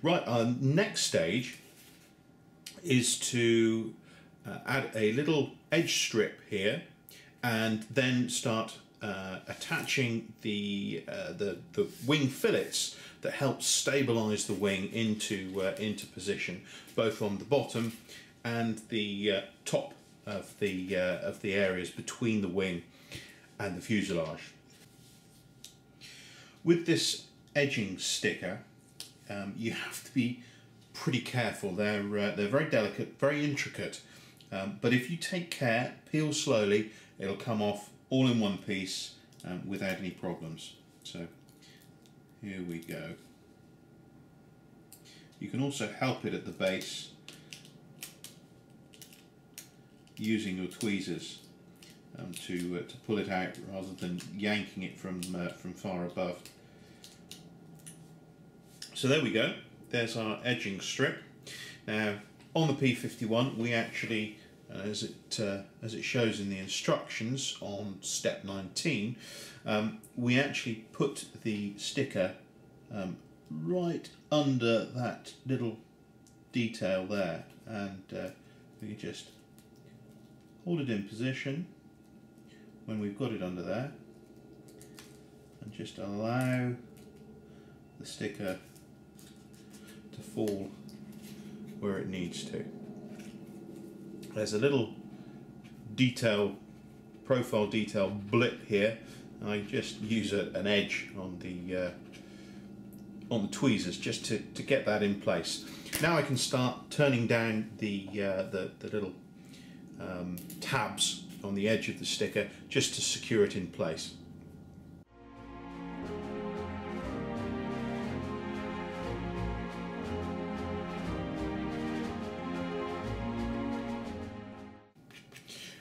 Right, our next stage is to add a little edge strip here and then start attaching the wing fillets that help stabilize the wing into position, both on the bottom and the top of the areas between the wing and the fuselage. With this edging sticker, you have to be pretty careful. They're very delicate, very intricate, but if you take care, peel slowly, it'll come off all in one piece without any problems. So here we go. You can also help it at the base using your tweezers to pull it out rather than yanking it from far above. So there we go. There's our edging strip. Now on the P51 we actually, as it shows in the instructions on step 19, we actually put the sticker right under that little detail there, and we can just hold it in position when we've got it under there and just allow the sticker to fall where it needs to. There's a little profile detail blip here, and I just use an edge on the tweezers just to get that in place. Now I can start turning down the little tabs on the edge of the sticker just to secure it in place.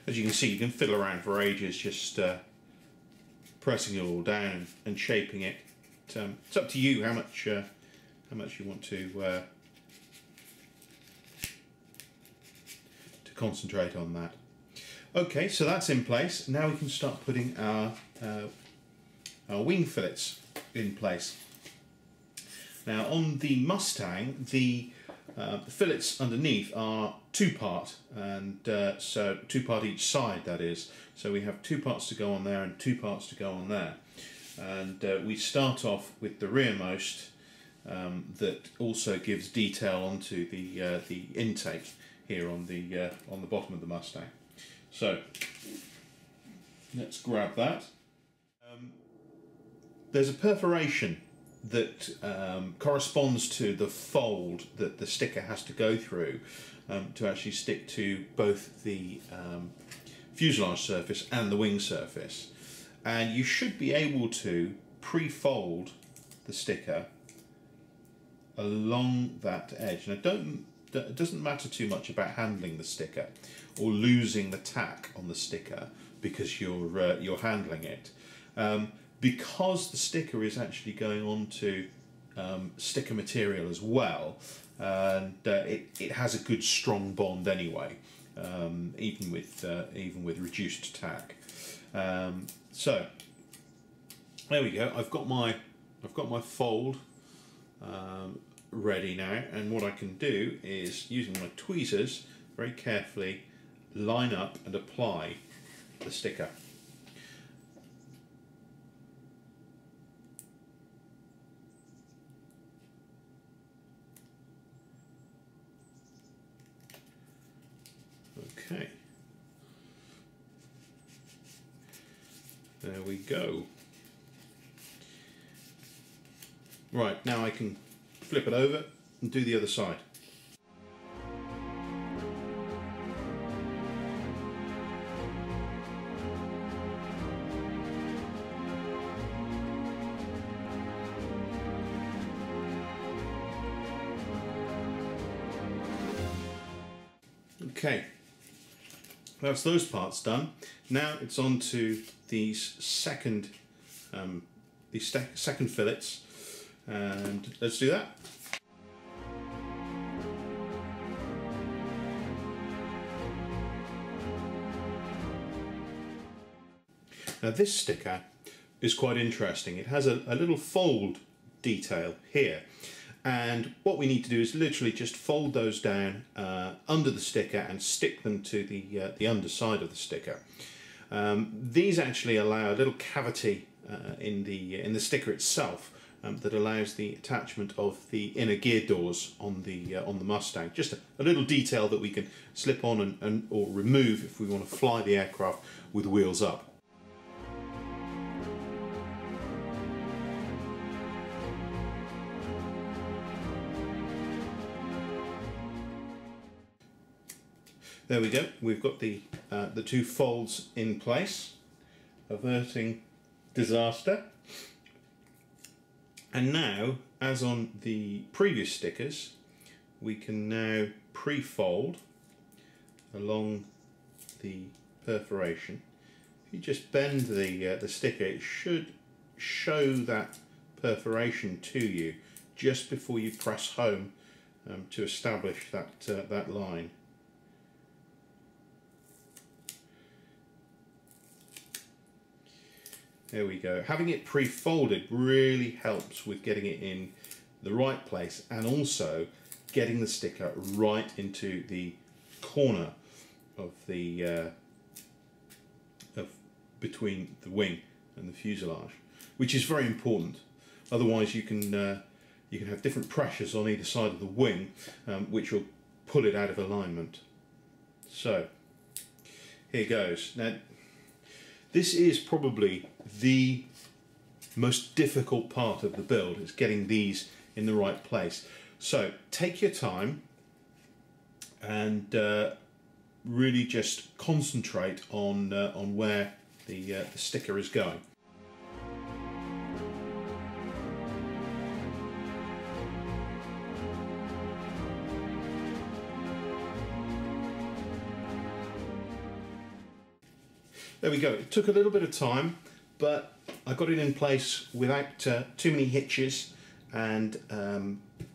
As you can see, you can fiddle around for ages just pressing it all down and shaping it. It's up to you how much you want to concentrate on that. Okay, so that's in place. Now we can start putting our wing fillets in place. Now on the Mustang, the fillets underneath are two-part, and so two-part each side, that is. So we have 2 parts to go on there and 2 parts to go on there. And we start off with the rearmost that also gives detail onto the intake here on the bottom of the Mustang. So let's grab that. There's a perforation that corresponds to the fold that the sticker has to go through to actually stick to both the fuselage surface and the wing surface. And you should be able to pre-fold the sticker along that edge. Now it doesn't matter too much about handling the sticker or losing the tack on the sticker because you're handling it. Because the sticker is actually going on to sticker material as well, and it has a good strong bond anyway, even with reduced tack. So there we go. I've got my fold ready now, and what I can do is, using my tweezers, very carefully line up and apply the sticker. Okay, there we go. Right, now I can flip it over and do the other side. Okay, that's those parts done. Now it's on to these second fillets, and let's do that. Now this sticker is quite interesting. It has a little fold detail here, And what we need to do is literally just fold those down under the sticker and stick them to the underside of the sticker. These actually allow a little cavity in the sticker itself that allows the attachment of the inner gear doors on the Mustang. Just a little detail that we can slip on or remove if we want to fly the aircraft with wheels up. There we go, we've got the two folds in place, averting disaster. And now, as on the previous stickers, we can now pre-fold along the perforation. If you just bend the sticker, it should show that perforation to you just before you press home to establish that line. There we go. Having it pre-folded really helps with getting it in the right place and also getting the sticker right into the corner of between the wing and the fuselage, which is very important. Otherwise, you can have different pressures on either side of the wing, which will pull it out of alignment. So here goes. Now, this is probably the most difficult part of the build, is getting these in the right place. So take your time and really just concentrate on where the sticker is going. There we go. It took a little bit of time, but I got it in place without too many hitches and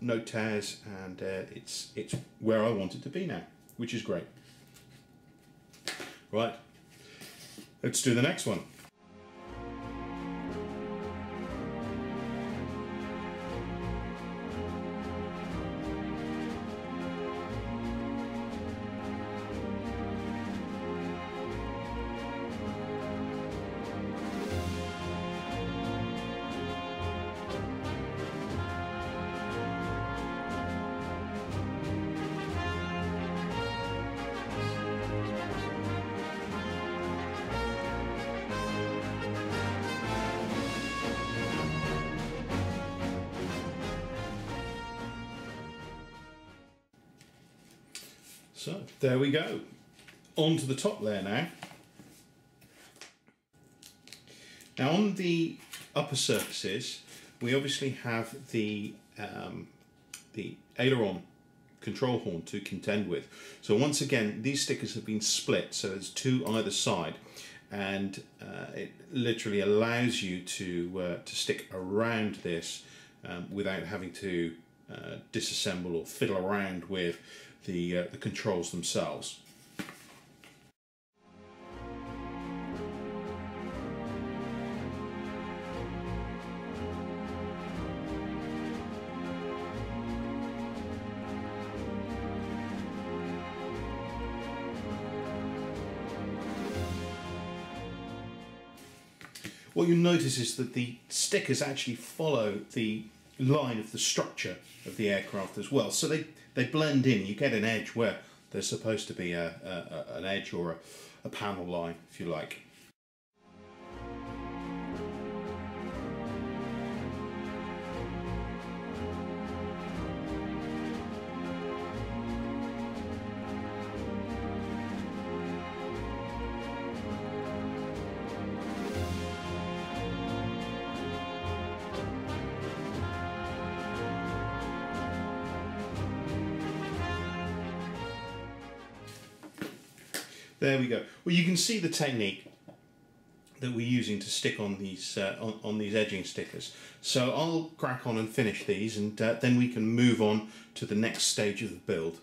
no tears, and it's where I want it to be now, which is great. Right, let's do the next one. So there we go, on to the top layer now. Now on the upper surfaces, we obviously have the aileron control horn to contend with. So once again, these stickers have been split, so there's two either side, and it literally allows you to stick around this without having to disassemble or fiddle around with the controls themselves. What you'll notice is that the stickers actually follow the line of the structure of the aircraft as well, so they blend in. You get an edge where there's supposed to be an edge or a panel line, if you like. There we go. Well, you can see the technique that we're using to stick on these edging stickers. So I'll crack on and finish these, and then we can move on to the next stage of the build.